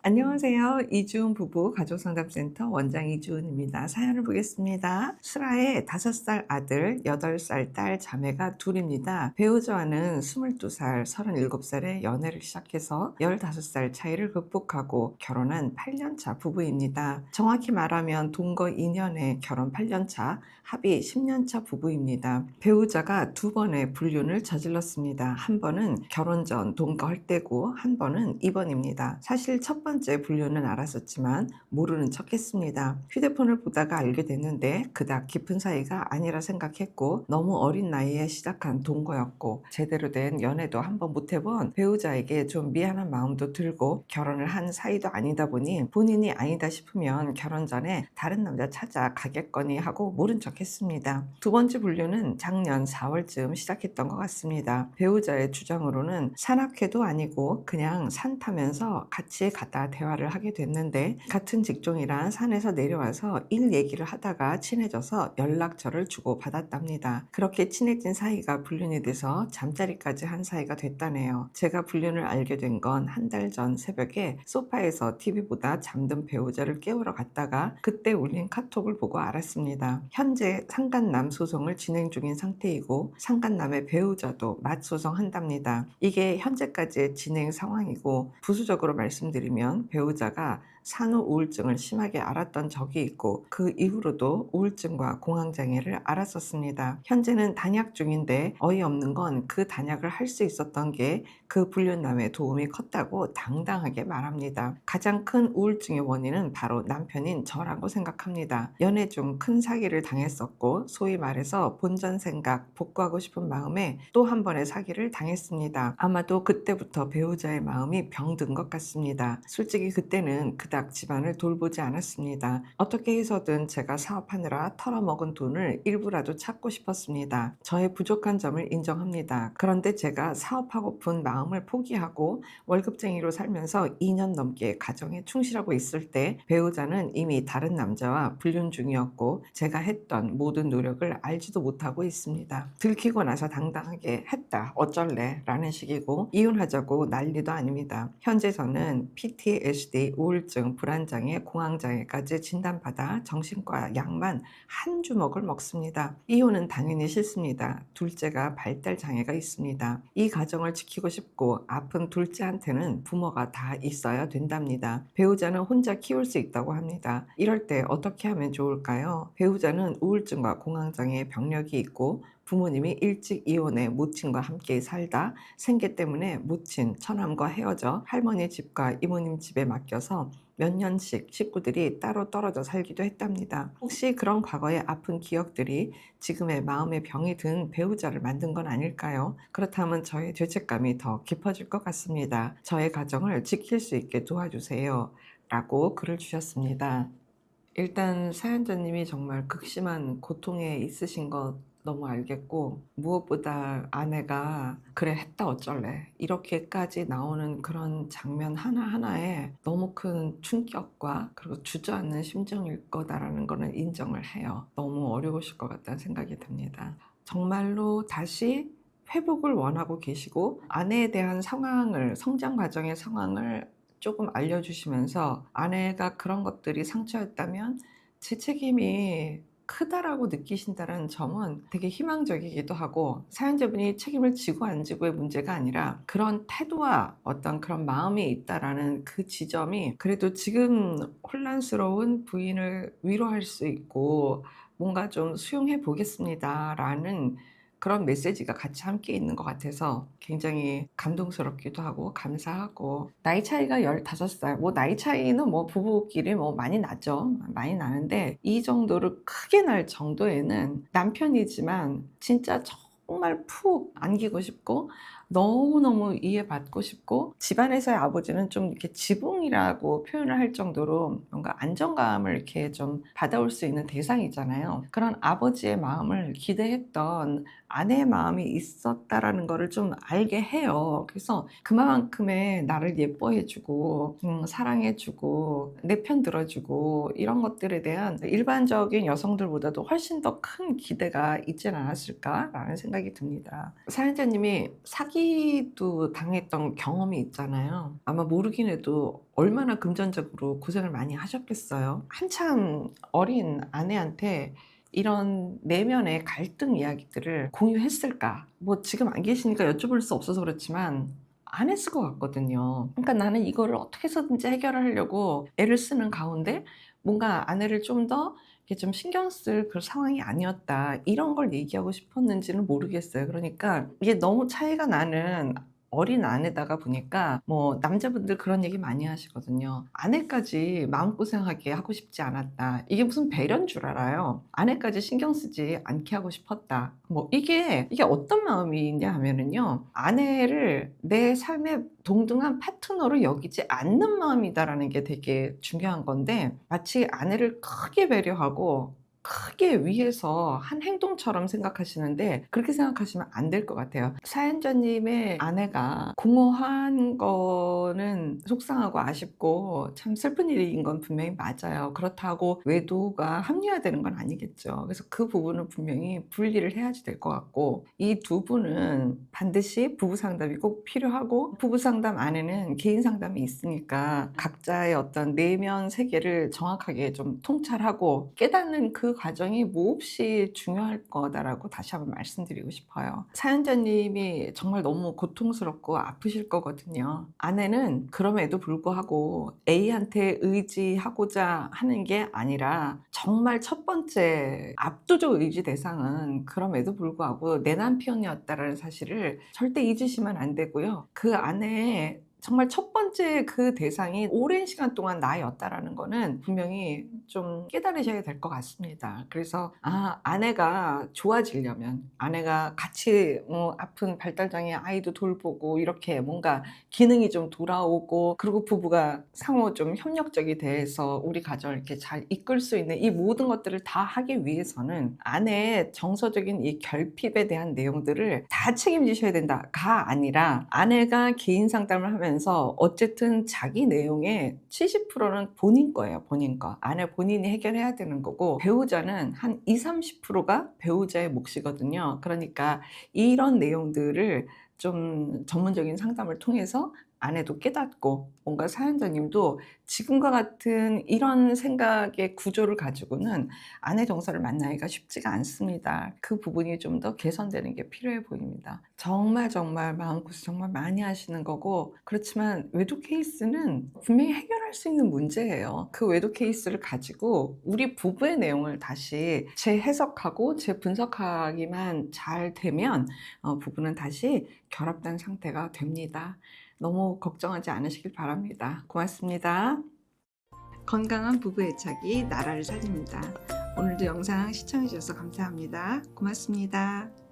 안녕하세요. 이주은 부부 가족상담센터 원장 이주은입니다. 사연을 보겠습니다. 슬아의 5살 아들, 8살 딸 자매가 둘입니다. 배우자와는 22살, 37살에 연애를 시작해서 15살 차이를 극복하고 결혼한 8년차 부부입니다. 정확히 말하면 동거 2년에 결혼 8년차, 합의 10년차 부부입니다. 배우자가 2번의 불륜을 저질렀습니다. 한 번은 결혼 전 동거할 때고 한 번은 이번입니다. 사실 첫 번째 불륜은 알았었지만 모르는 척 했습니다. 휴대폰을 보다가 알게 됐는데 그닥 깊은 사이가 아니라 생각했고 너무 어린 나이에 시작한 동거였고 제대로 된 연애도 한번 못 해본 배우자에게 좀 미안한 마음도 들고 결혼을 한 사이도 아니다 보니 본인이 아니다 싶으면 결혼 전에 다른 남자 찾아가겠거니 하고 모른 척 했습니다. 두 번째 불륜은 작년 4월쯤 시작했던 것 같습니다. 배우자의 주장으로는 산악회도 아니고 그냥 산 타면서 같이 갔다 대화를 하게 됐는데 같은 직종이라 산에서 내려와서 일 얘기를 하다가 친해져서 연락처를 주고받았답니다. 그렇게 친해진 사이가 불륜이 돼서 잠자리까지 한 사이가 됐다네요. 제가 불륜을 알게 된 건 한 달 전 새벽에 소파에서 TV 보다 잠든 배우자를 깨우러 갔다가 그때 울린 카톡을 보고 알았습니다. 현재 상간남 소송을 진행 중인 상태이고 상간남의 배우자도 맞소송한답니다. 이게 현재까지의 진행 상황이고 부수적으로 말씀드리면 배우자가 산후 우울증을 심하게 앓았던 적이 있고 그 이후로도 우울증과 공황장애를 앓았었습니다. 현재는 단약 중인데 어이없는 건 그 단약을 할 수 있었던 게 그 불륜남의 도움이 컸다고 당당하게 말합니다. 가장 큰 우울증의 원인은 바로 남편인 저라고 생각합니다. 연애 중 큰 사기를 당했었고 소위 말해서 본전 생각, 복구하고 싶은 마음에 또 한 번의 사기를 당했습니다. 아마도 그때부터 배우자의 마음이 병든 것 같습니다. 솔직히 그때는 그닥 집안을 돌보지 않았습니다. 어떻게 해서든 제가 사업하느라 털어먹은 돈을 일부라도 찾고 싶었습니다. 저의 부족한 점을 인정합니다. 그런데 제가 사업하고픈 마음을 포기하고 월급쟁이로 살면서 2년 넘게 가정에 충실하고 있을 때 배우자는 이미 다른 남자와 불륜 중이었고 제가 했던 모든 노력을 알지도 못하고 있습니다. 들키고 나서 당당하게 했다 어쩔래 라는 식이고 이혼하자고 난리도 아닙니다. 현재 저는 PTSD, 우울증, 불안장애, 공황장애까지 진단받아 정신과 약만 한 주먹을 먹습니다. 이혼은 당연히 싫습니다. 둘째가 발달 장애가 있습니다. 이 가정을 지키고 싶고 아픈 둘째한테는 부모가 다 있어야 된답니다. 배우자는 혼자 키울 수 있다고 합니다. 이럴 때 어떻게 하면 좋을까요? 배우자는 우울증과 공황장애의 병력이 있고 부모님이 일찍 이혼해 모친과 함께 살다 생계 때문에 모친, 처남과 헤어져 할머니 집과 이모님 집에 맡겨서 몇 년씩 식구들이 따로 떨어져 살기도 했답니다. 혹시 그런 과거의 아픈 기억들이 지금의 마음의 병이 든 배우자를 만든 건 아닐까요? 그렇다면 저의 죄책감이 더 깊어질 것 같습니다. 저의 가정을 지킬 수 있게 도와주세요. 라고 글을 주셨습니다. 일단 사연자님이 정말 극심한 고통에 있으신 것 너무 알겠고 무엇보다 아내가 그래 했다 어쩔래 이렇게까지 나오는 그런 장면 하나하나에 너무 큰 충격과 그리고 주저앉는 심정일 거다라는 거는 인정을 해요. 너무 어려우실 것 같다는 생각이 듭니다. 정말로 다시 회복을 원하고 계시고 아내에 대한 상황을 성장 과정의 상황을 조금 알려주시면서 아내가 그런 것들이 상처였다면 제 책임이 크다라고 느끼신다는 점은 되게 희망적이기도 하고 사연자분이 책임을 지고 안 지고의 문제가 아니라 그런 태도와 어떤 그런 마음이 있다라는 그 지점이 그래도 지금 혼란스러운 부인을 위로할 수 있고 뭔가 좀 수용해 보겠습니다 라는 그런 메시지가 같이 함께 있는 것 같아서 굉장히 감동스럽기도 하고 감사하고 나이 차이가 15살 뭐 나이 차이는 뭐 부부끼리 뭐 많이 나죠. 많이 나는데 이 정도로 크게 날 정도에는 남편이지만 진짜 정말 푹 안기고 싶고 너무너무 이해받고 싶고 집안에서의 아버지는 좀 이렇게 지붕이라고 표현을 할 정도로 뭔가 안정감을 이렇게 좀 받아올 수 있는 대상이잖아요. 그런 아버지의 마음을 기대했던 아내의 마음이 있었다라는 거를 좀 알게 해요. 그래서 그만큼의 나를 예뻐해주고 사랑해주고 내 편 들어주고 이런 것들에 대한 일반적인 여성들보다도 훨씬 더 큰 기대가 있지 않았을까라는 생각이 듭니다. 사연자님이 사기 사기도 당했던 경험이 있잖아요. 아마 모르긴 해도 얼마나 금전적으로 고생을 많이 하셨겠어요. 한참 어린 아내한테 이런 내면의 갈등 이야기들을 공유했을까? 뭐 지금 안 계시니까 여쭤볼 수 없어서 그렇지만 안 했을 것 같거든요. 그러니까 나는 이거를 어떻게 해서든지 해결을 하려고 애를 쓰는 가운데 뭔가 아내를 좀 더 좀 신경 쓸 그런 상황이 아니었다, 이런 걸 얘기하고 싶었는지는 모르겠어요. 그러니까 이게 너무 차이가 나는 어린 아내다가 보니까 뭐 남자분들 그런 얘기 많이 하시거든요. 아내까지 마음고생하게 하고 싶지 않았다. 이게 무슨 배려인 줄 알아요. 아내까지 신경 쓰지 않게 하고 싶었다. 뭐 이게 어떤 마음이냐 하면은요, 아내를 내 삶의 동등한 파트너로 여기지 않는 마음이다라는 게 되게 중요한 건데, 마치 아내를 크게 배려하고 크게 위해서 한 행동처럼 생각하시는데, 그렇게 생각하시면 안 될 것 같아요. 사연자님의 아내가 공허한 거는 속상하고 아쉽고 참 슬픈 일인 건 분명히 맞아요. 그렇다고 외도가 합리화되는 건 아니겠죠. 그래서 그 부분은 분명히 분리를 해야지 될 것 같고, 이 두 분은 반드시 부부 상담이 꼭 필요하고, 부부 상담 안에는 개인 상담이 있으니까 각자의 어떤 내면 세계를 정확하게 좀 통찰하고 깨닫는 그 과정이 몹시 중요할 거다라고 다시 한번 말씀드리고 싶어요. 사연자님이 정말 너무 고통스럽고 아프실 거거든요. 아내는 그럼에도 불구하고 A한테 의지하고자 하는 게 아니라, 정말 첫 번째 압도적 의지 대상은 그럼에도 불구하고 내 남편이었다라는 사실을 절대 잊으시면 안 되고요. 그 아내의 정말 첫 번째 그 대상이 오랜 시간 동안 나였다라는 거는 분명히 좀 깨달으셔야 될 것 같습니다. 그래서 아내가 좋아지려면, 아내가 같이 아픈 발달장애 아이도 돌보고 이렇게 뭔가 기능이 좀 돌아오고, 그리고 부부가 상호 좀 협력적이 돼서 우리 가정을 이렇게 잘 이끌 수 있는 이 모든 것들을 다 하기 위해서는 아내의 정서적인 이 결핍에 대한 내용들을 다 책임지셔야 된다가 아니라, 아내가 개인 상담을 하면서 어쨌든 자기 내용의 70%는 본인 거예요. 본인 거. 아내 본인이 해결해야 되는 거고, 배우자는 한 20-30%가 배우자의 몫이거든요. 그러니까 이런 내용들을 좀 전문적인 상담을 통해서 아내도 깨닫고, 뭔가 사연자님도 지금과 같은 이런 생각의 구조를 가지고는 아내 정서를 만나기가 쉽지가 않습니다. 그 부분이 좀 더 개선되는 게 필요해 보입니다. 정말 마음고생 정말 많이 하시는 거고, 그렇지만 외도 케이스는 분명히 해결할 수 있는 문제예요. 그 외도 케이스를 가지고 우리 부부의 내용을 다시 재해석하고 재분석하기만 잘 되면 부부는 다시 결합된 상태가 됩니다. 너무 걱정하지 않으시길 바랍니다. 고맙습니다. 건강한 부부 애착이 나라를 살립니다. 오늘도 영상 시청해 주셔서 감사합니다. 고맙습니다.